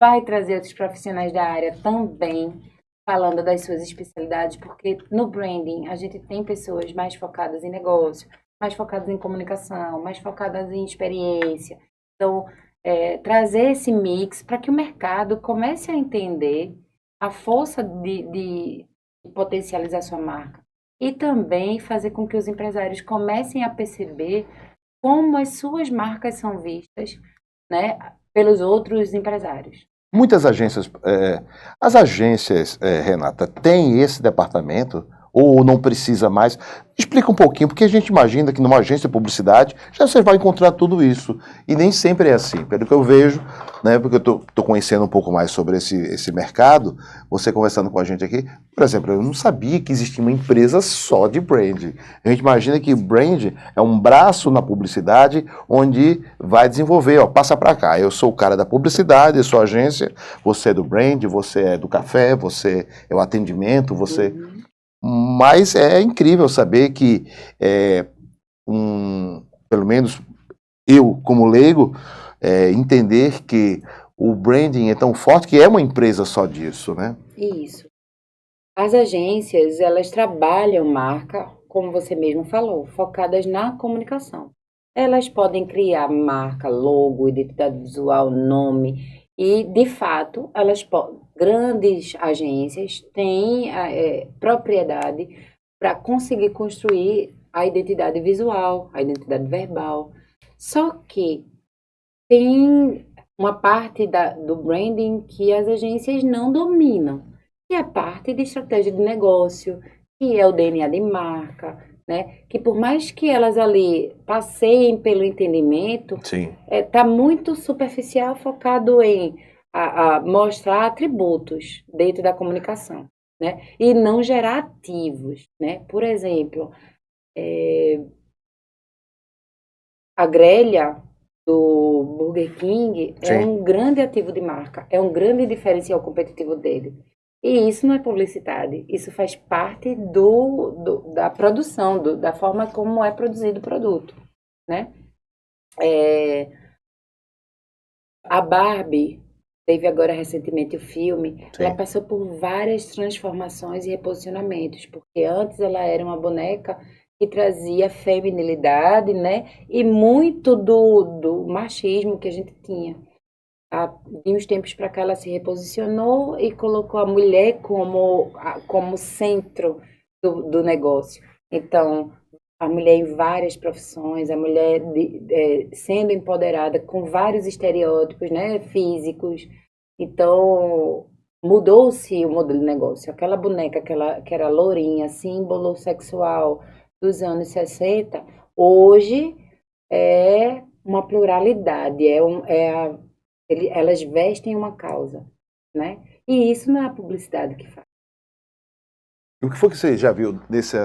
Vai trazer outros profissionais da área também, falando das suas especialidades, porque no branding a gente tem pessoas mais focadas em negócio, mais focadas em comunicação, mais focadas em experiência. Então, trazer esse mix para que o mercado comece a entender a força de potencializar sua marca e também fazer com que os empresários comecem a perceber como as suas marcas são vistas, né, pelos outros empresários. Muitas agências, as agências, Renata, têm esse departamento ou não precisa mais? Explica um pouquinho, porque a gente imagina que numa agência de publicidade já você vai encontrar tudo isso. E nem sempre é assim. Pelo que eu vejo, né, porque eu estou conhecendo um pouco mais sobre esse mercado, você conversando com a gente aqui, por exemplo, eu não sabia que existia uma empresa só de brand. A gente imagina que o brand é um braço na publicidade onde vai desenvolver, ó, passa para cá. Eu sou o cara da publicidade, eu sou a agência, você é do brand, você é do café, você é o atendimento, você... Mas é incrível saber que, pelo menos eu, como leigo, entender que o branding é tão forte que é uma empresa só disso, né? Isso. As agências, elas trabalham marca, como você mesmo falou, focadas na comunicação. Elas podem criar marca, logo, identidade visual, nome, E, de fato, grandes agências têm propriedade para conseguir construir a identidade visual, a identidade verbal. Só que tem uma parte do branding que as agências não dominam, que é a parte de estratégia de negócio, que é o DNA de marca, né? Que por mais que elas ali passeiem pelo entendimento, Sim. tá muito superficial, focado em mostrar atributos dentro da comunicação, né? E não gerar ativos, né? Por exemplo, a grelha do Burger King é Sim. um grande ativo de marca, é um grande diferencial competitivo dele. E isso não é publicidade, isso faz parte da produção, da forma como é produzido o produto, né? A Barbie teve agora recentemente o filme, ela Sim. passou por várias transformações e reposicionamentos, porque antes ela era uma boneca que trazia feminilidade, né? E muito do machismo que a gente tinha. De uns tempos para cá ela se reposicionou e colocou a mulher como centro do negócio. Então, a mulher em várias profissões, a mulher sendo empoderada com vários estereótipos, né, físicos. Então, mudou-se o modelo de negócio. Aquela boneca que era lourinha, símbolo sexual dos anos 60, hoje é uma pluralidade, elas vestem uma causa, né? E isso não é a publicidade que faz. E o que foi que você já viu nesse...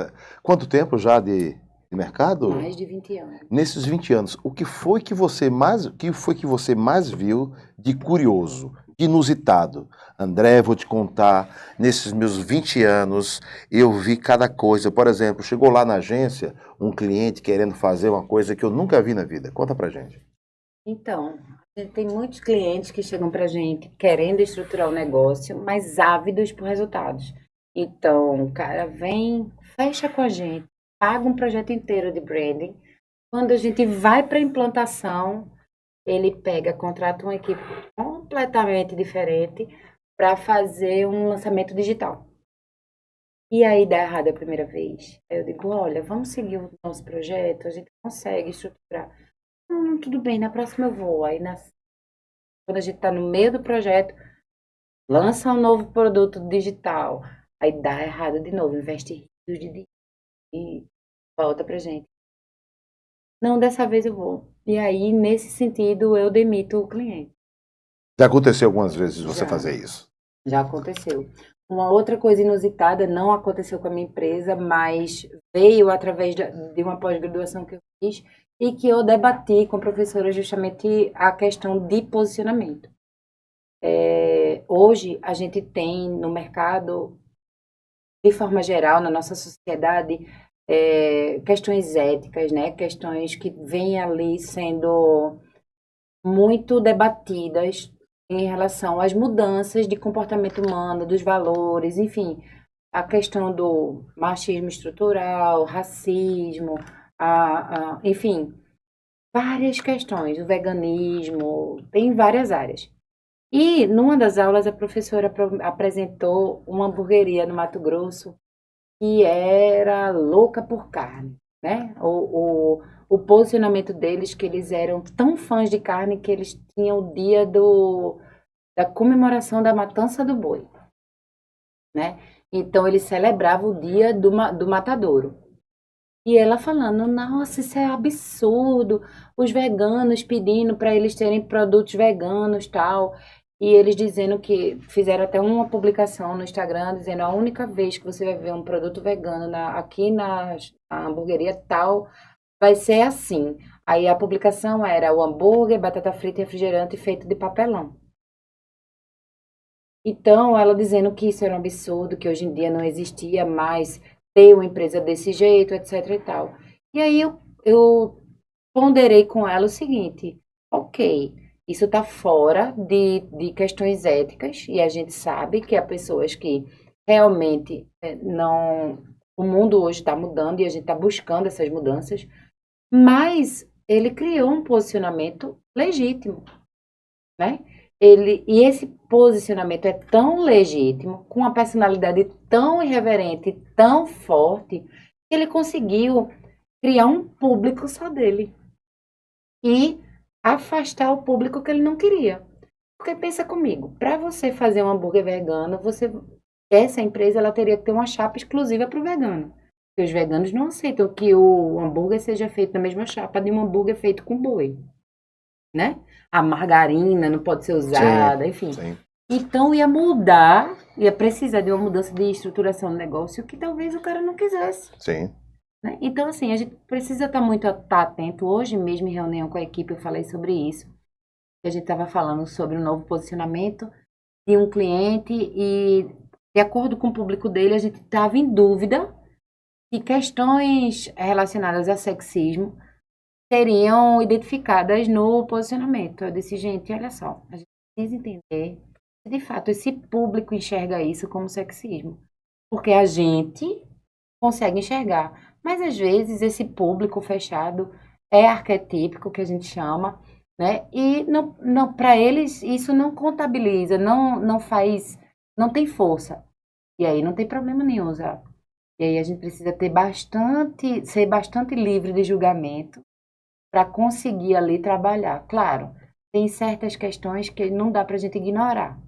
Quanto tempo já de mercado? Mais de 20 anos. Nesses 20 anos, o que foi que você mais viu de curioso, de inusitado? André, vou te contar, nesses meus 20 anos, eu vi cada coisa. Por exemplo, chegou lá na agência um cliente querendo fazer uma coisa que eu nunca vi na vida. Conta pra gente. Então, a gente tem muitos clientes que chegam pra gente querendo estruturar o negócio, mas ávidos por resultados. Então, o cara vem, fecha com a gente, paga um projeto inteiro de branding. Quando a gente vai para a implantação, ele contrata uma equipe completamente diferente para fazer um lançamento digital. E aí dá errado a primeira vez. Aí eu digo, olha, vamos seguir o nosso projeto, a gente consegue estruturar. Tudo bem, na próxima eu vou. Quando a gente está no meio do projeto, lança um novo produto digital. Aí dá errado de novo, investe rios de dinheiro e volta pra gente. Não, dessa vez eu vou. E aí, nesse sentido, eu demito o cliente. Já aconteceu algumas vezes você Já. fazer isso? Já aconteceu. Uma outra coisa inusitada não aconteceu com a minha empresa, mas veio através de uma pós-graduação que eu fiz e que eu debati com a professora justamente a questão de posicionamento. Hoje, a gente tem no mercado, de forma geral, na nossa sociedade, questões éticas, né? Questões que vêm ali sendo muito debatidas em relação às mudanças de comportamento humano, dos valores, enfim, a questão do machismo estrutural, racismo, enfim, várias questões, o veganismo, tem várias áreas. E numa das aulas a professora apresentou uma hamburgueria no Mato Grosso que era louca por carne, né? O posicionamento deles, que eles eram tão fãs de carne que eles tinham o dia da comemoração da matança do boi, né? Então eles celebravam o dia do matadouro. E ela falando, nossa, isso é absurdo, os veganos pedindo para eles terem produtos veganos, tal. E eles dizendo que fizeram até uma publicação no Instagram dizendo a única vez que você vai ver um produto vegano aqui na hamburgueria tal, vai ser assim. Aí a publicação era o hambúrguer, batata frita e refrigerante feito de papelão. Então, ela dizendo que isso era um absurdo, que hoje em dia não existia mais ter uma empresa desse jeito, etc e tal. E aí eu ponderei com ela o seguinte, ok, isso está fora de questões éticas, e a gente sabe que há pessoas que realmente não... O mundo hoje está mudando e a gente está buscando essas mudanças, mas ele criou um posicionamento legítimo, né? E esse posicionamento é tão legítimo, com uma personalidade tão irreverente, tão forte, que ele conseguiu criar um público só dele e afastar o público que ele não queria. Porque pensa comigo, para você fazer um hambúrguer vegano, essa empresa ela teria que ter uma chapa exclusiva para o vegano. Porque os veganos não aceitam que o hambúrguer seja feito na mesma chapa de um hambúrguer feito com boi, né? A margarina não pode ser usada, enfim. Sim. Então ia mudar, ia precisar de uma mudança de estruturação do negócio que talvez o cara não quisesse. Sim. Né? Então, assim, a gente precisa estar muito atento. Hoje mesmo, em reunião com a equipe, eu falei sobre isso. A gente estava falando sobre o novo posicionamento de um cliente e, de acordo com o público dele, a gente estava em dúvida se questões relacionadas a sexismo seriam identificadas no posicionamento. Eu disse, gente, olha só, a gente precisa entender se de fato esse público enxerga isso como sexismo. Porque a gente consegue enxergar. Mas às vezes esse público fechado é arquetípico, que a gente chama, né? E não, para eles isso não contabiliza, não faz, não tem força. E aí não tem problema nenhum usar. E aí a gente precisa ser bastante livre de julgamento para conseguir ali trabalhar. Claro, tem certas questões que não dá para a gente ignorar.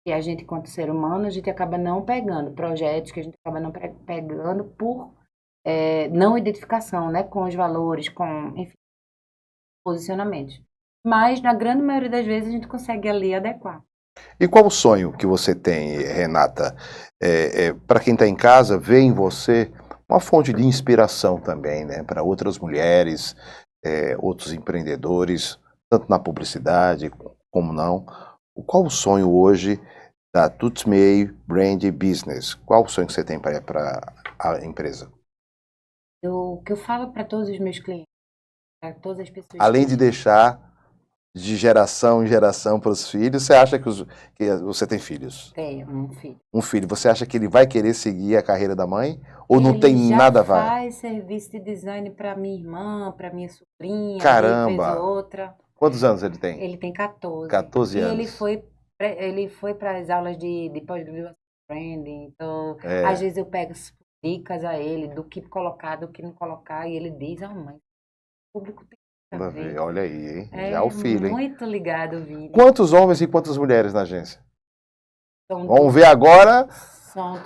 E a gente, enquanto ser humano, a gente acaba não pegando projetos que a gente acaba não pegando por não identificação, né, com os valores, com, enfim, posicionamentos. Mas, na grande maioria das vezes, a gente consegue ali adequar. E qual o sonho que você tem, Renata? Para quem está em casa, vê em você uma fonte de inspiração também, né? Para outras mulheres, outros empreendedores, tanto na publicidade como não. Qual o sonho hoje da Tutmei Brand Business? Qual o sonho que você tem para a empresa? O que eu falo para todos os meus clientes, para todas as pessoas Além de deixar de geração em geração para os filhos, você acha que você tem filhos? Tenho um filho. Um filho, você acha que ele vai querer seguir a carreira da mãe? Ou não Ele tem já nada a ver? faz serviço de design para minha irmã, para minha sobrinha, Caramba! vez ou outra. Quantos anos ele tem? Ele tem 14. 14 E anos. ele foi para as aulas de pós-graduação branding. Então, É. às vezes eu pego dicas a ele do que colocar, do que não colocar, e ele diz, mãe, o público tem que ver. Olha aí, hein? É Já o filho, hein? muito ligado o vídeo. Quantos homens e quantas mulheres na agência? São Vamos ver agora. Só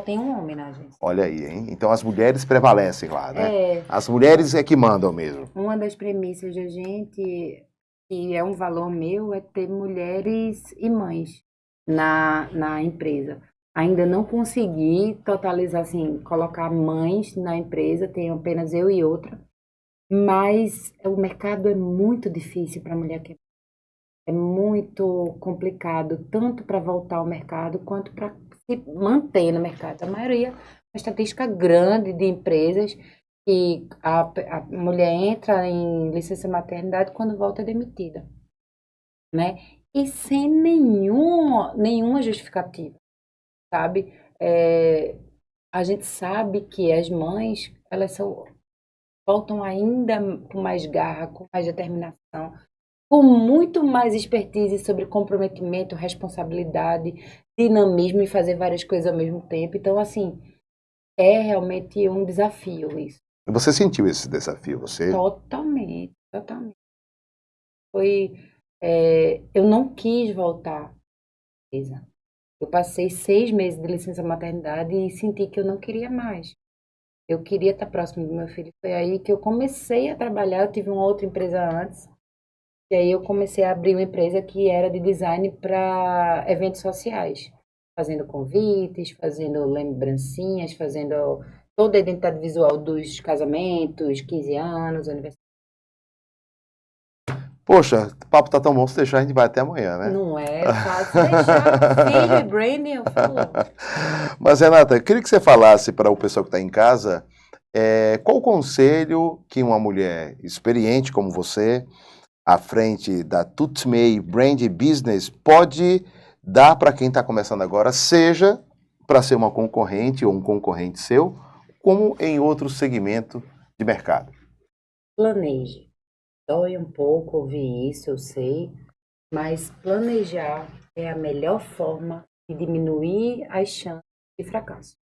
tem um homem na agência. Olha aí, hein? Então as mulheres prevalecem lá, né? É. As mulheres é que mandam mesmo. Uma das premissas da gente, que é um valor meu, é ter mulheres e mães na empresa. Ainda não consegui totalizar, assim, colocar mães na empresa, tenho apenas eu e outra. Mas o mercado é muito difícil para a mulher que é muito complicado, tanto para voltar ao mercado quanto para se manter no mercado. A maioria, uma estatística grande de empresas que a mulher entra em licença maternidade quando volta é demitida, né? E sem nenhuma justificativa, sabe? A gente sabe que as mães, elas voltam ainda com mais garra, com mais determinação, com muito mais expertise sobre comprometimento, responsabilidade, dinamismo e fazer várias coisas ao mesmo tempo. Então, assim, é realmente um desafio isso. Você sentiu esse desafio, você? Totalmente. Eu não quis voltar. Eu passei 6 meses de licença maternidade e senti que eu não queria mais. Eu queria estar próximo do meu filho. Foi aí que eu comecei a trabalhar. Eu tive uma outra empresa antes. E aí eu comecei a abrir uma empresa que era de design para eventos sociais. Fazendo convites, fazendo lembrancinhas, fazendo toda a identidade visual dos casamentos, 15 anos, aniversário. Poxa, o papo tá tão bom, se deixar a gente vai até amanhã, né? Não é fácil deixar filho e branding, eu falo. Mas, Renata, eu queria que você falasse para o pessoal que está em casa, qual o conselho que uma mulher experiente como você, à frente da Tutmei Brand Business, pode dar para quem está começando agora, seja para ser uma concorrente ou um concorrente seu, como em outro segmento de mercado? Planeje. Dói um pouco ouvir isso, eu sei, mas planejar é a melhor forma de diminuir as chances de fracasso.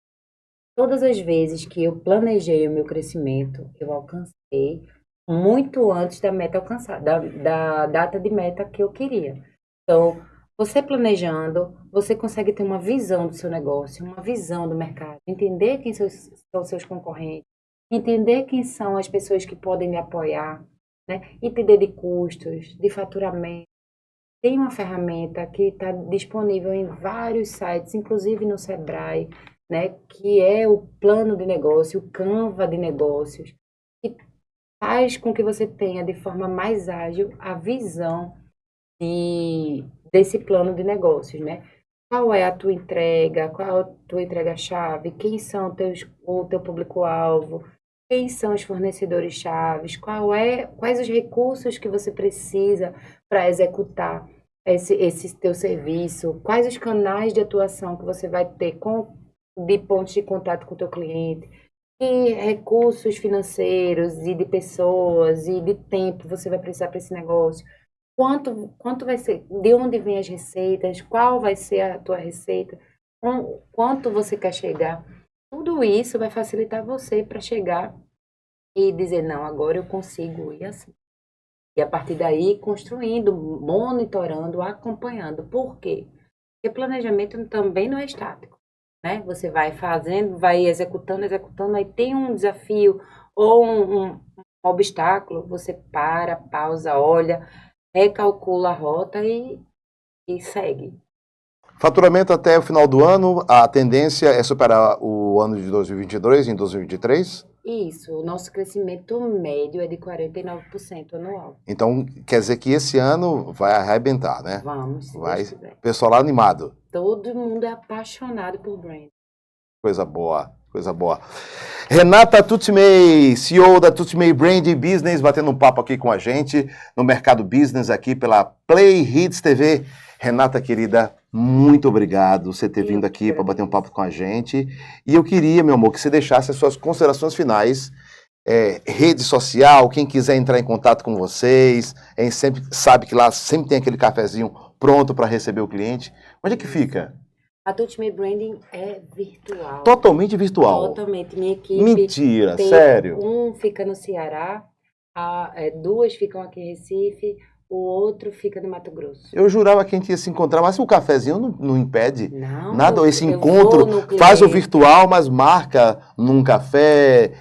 Todas as vezes que eu planejei o meu crescimento, eu alcancei muito antes da meta alcançada, da data de meta que eu queria. Então, você planejando, você consegue ter uma visão do seu negócio, uma visão do mercado, entender quem são os seus concorrentes, entender quem são as pessoas que podem me apoiar, né? Entender de custos, de faturamento. Tem uma ferramenta que está disponível em vários sites, inclusive no Sebrae, né? Que é o plano de negócio, o Canva de negócios, que faz com que você tenha de forma mais ágil a visão desse plano de negócios, né? Qual é a tua entrega? Qual é a tua entrega-chave? Quem são o teu público-alvo? Quem são os fornecedores-chaves? Quais os recursos que você precisa para executar esse teu serviço? Quais os canais de atuação que você vai ter de pontos de contato com o teu cliente? Que recursos financeiros e de pessoas e de tempo você vai precisar para esse negócio? Quanto vai ser? De onde vêm as receitas? Qual vai ser a tua receita? Quanto você quer chegar? Tudo isso vai facilitar você para chegar e dizer, não, agora eu consigo ir assim. E a partir daí, construindo, monitorando, acompanhando. Por quê? Porque planejamento também não é estático, né? Você vai fazendo, vai executando, aí tem um desafio ou um obstáculo, você pausa, olha, recalcula a rota e segue. Faturamento até o final do ano, a tendência é superar o ano de 2022 em 2023? Isso, o nosso crescimento médio é de 49% anual. Então, quer dizer que esse ano vai arrebentar, né? Vamos, se vai, Deus quiser. Pessoal lá animado. Todo mundo é apaixonado por brand. Coisa boa, coisa boa. Renata Tutimei, CEO da Tutimei Brand Business, batendo um papo aqui com a gente no Mercado Business aqui pela Play Hits TV. Renata, querida, muito obrigado por você ter vindo aqui para bater um papo com a gente. E eu queria, meu amor, que você deixasse as suas considerações finais. Rede social, quem quiser entrar em contato com vocês, a gente sempre sabe que lá sempre tem aquele cafezinho pronto para receber o cliente. Onde é que fica? A Tutimei Branding é virtual. Totalmente virtual? Totalmente. Minha equipe... Mentira, sério? Um fica no Ceará, duas ficam aqui em Recife, o outro fica no Mato Grosso. Eu jurava que a gente ia se encontrar, mas o cafezinho não impede não, nada. Esse encontro faz o virtual, mas marca num café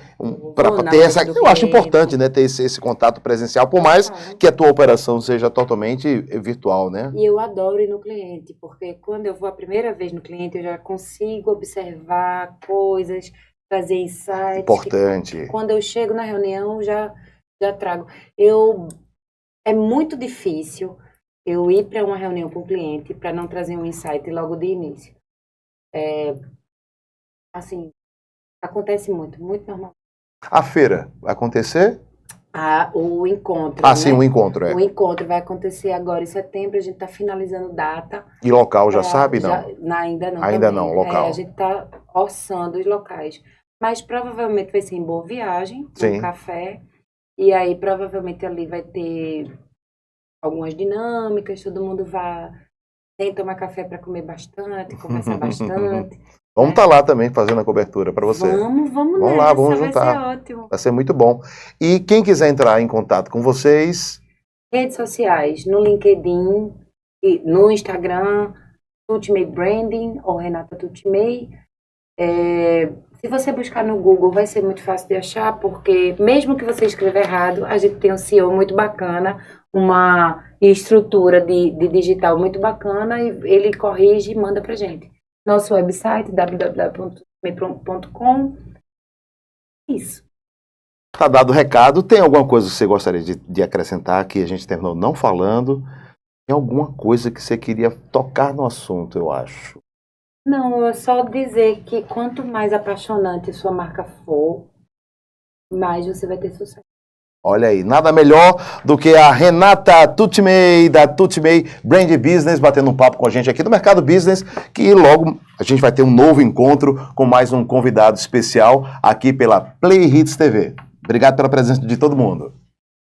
para ter essa. Eu acho importante, né, ter esse contato presencial, por mais que a tua operação seja totalmente virtual, né? E eu adoro ir no cliente, porque quando eu vou a primeira vez no cliente, eu já consigo observar coisas, trazer insights. Importante. Quando eu chego na reunião, já trago. É muito difícil eu ir para uma reunião com o cliente para não trazer um insight logo de início. Assim, acontece muito normal. A feira vai acontecer? O encontro. Ah, né? Sim, o encontro, O encontro vai acontecer agora em setembro, a gente está finalizando data. E local, já sabe, não? Ainda não. Ainda também. Não, local. A gente está orçando os locais. Mas provavelmente vai ser em Boa Viagem, Sim. Um café. E aí, provavelmente, ali vai ter algumas dinâmicas, todo mundo vai tomar café para comer bastante, conversar bastante. Vamos estar lá também fazendo a cobertura para você. Vamos lá, vamos juntar. Vai ser ótimo. Vai ser muito bom. E quem quiser entrar em contato com vocês... Redes sociais, no LinkedIn, no Instagram, Tutimei Branding ou Renata Tutimei. Se você buscar no Google, vai ser muito fácil de achar, porque mesmo que você escreva errado, a gente tem um CEO muito bacana, uma estrutura de digital muito bacana, e ele corrige e manda pra gente. Nosso website, www.tutimei.com. Isso. Tá dado o recado. Tem alguma coisa que você gostaria de acrescentar que a gente terminou não falando? Tem alguma coisa que você queria tocar no assunto, eu acho? Não, é só dizer que quanto mais apaixonante sua marca for, mais você vai ter sucesso. Olha aí, nada melhor do que a Renata Tutimei, da Tutimei Brand Business, batendo um papo com a gente aqui do Mercado Business, que logo a gente vai ter um novo encontro com mais um convidado especial aqui pela Play Hits TV. Obrigado pela presença de todo mundo.